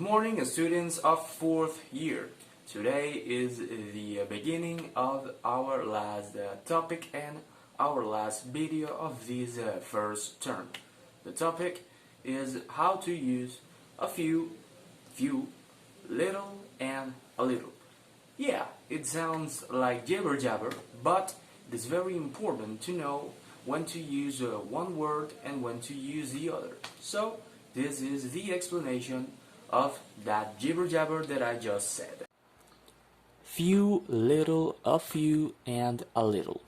morning, students of 4th year. Today is the beginning of our last topic and our last video of this first term. The topic is how to use a few, little, and a little. Yeah, it sounds like jabber jabber, but it is very important to know when to use one word and when to use the other. So, this is the explanation of that jibber jabber that I just said. Few, little, a few, and a little.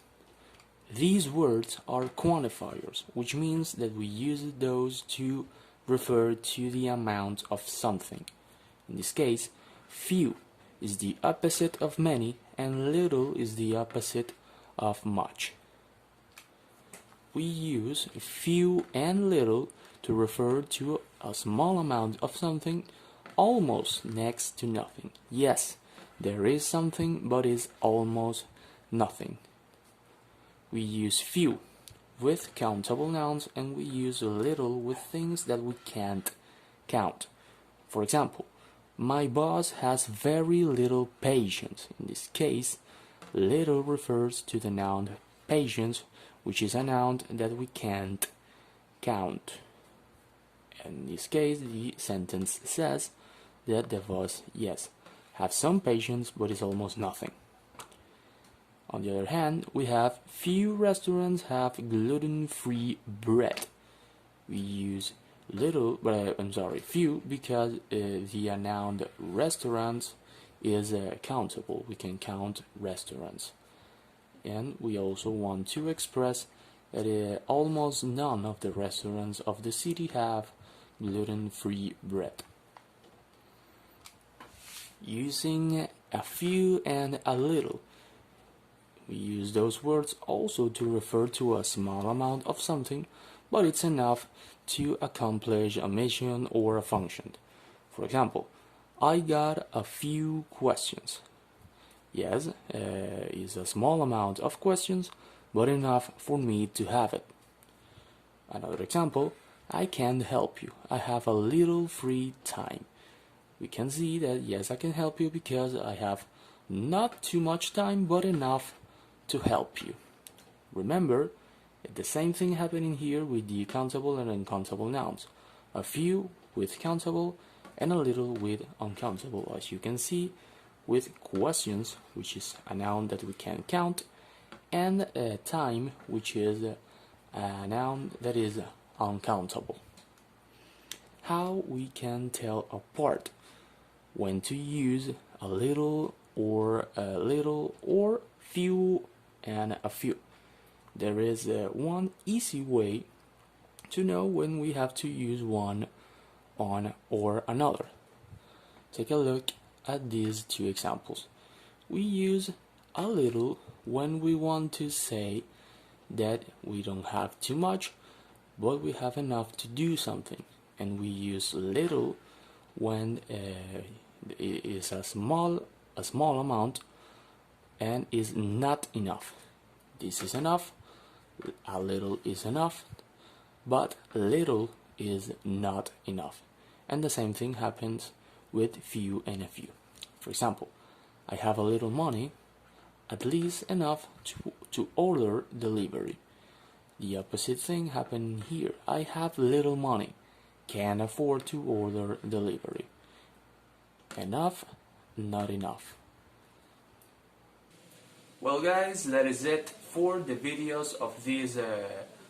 These words are quantifiers, which means that we use those to refer to the amount of something. In this case, few is the opposite of many and little is the opposite of much. We use few and little to refer to a small amount of something almost next to nothing. Yes, there is something, but it's almost nothing. We use few with countable nouns and we use little with things that we can't count. For example, my boss has very little patience. In this case, little refers to the noun patience, which is a noun that we can't count. In this case, the sentence says that the boss, yes, have some patience, but it's almost nothing. On the other hand, we have few restaurants have gluten-free bread. We use few because the noun restaurants is countable. We can count restaurants. And we also want to express that almost none of the restaurants of the city have gluten-free bread. Using a few and a little, we use those words also to refer to a small amount of something, but it's enough to accomplish a mission or a function. For example, I got a few questions. Yes, it's a small amount of questions, but enough for me to have it. Another example, I can't help you. I have a little free time. We can see that yes, I can help you because I have not too much time, but enough to help you. Remember, the same thing happening here with the countable and uncountable nouns. A few with countable and a little with uncountable, as you can see, with questions, which is a noun that we can count, and time, which is a noun that is uncountable. How we can tell apart when to use a little or few and a few. There is one easy way to know when we have to use one on or another. Take a look at these two examples. We use a little when we want to say that we don't have too much, but we have enough to do something. And we use little when it is a small amount and is not enough. This is enough, a little is enough, but little is not enough. And the same thing happens with few and a few. For example, I have a little money, at least enough to order delivery. The opposite thing happened here. I have little money, can't afford to order delivery. Enough, not enough. Well guys, that is it for the videos of this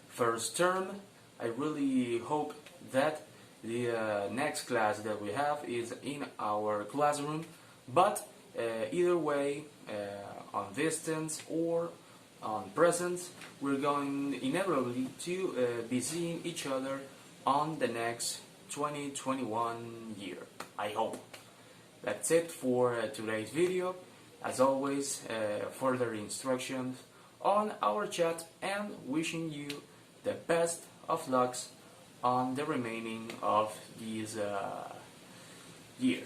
first term. I really hope that the next class that we have is in our classroom, but either way, on distance or on presence, we're going inevitably to be seeing each other on the next 2021 year, I hope. That's it for today's video. As always, further instructions on our chat, and wishing you the best of lucks on the remaining of this year.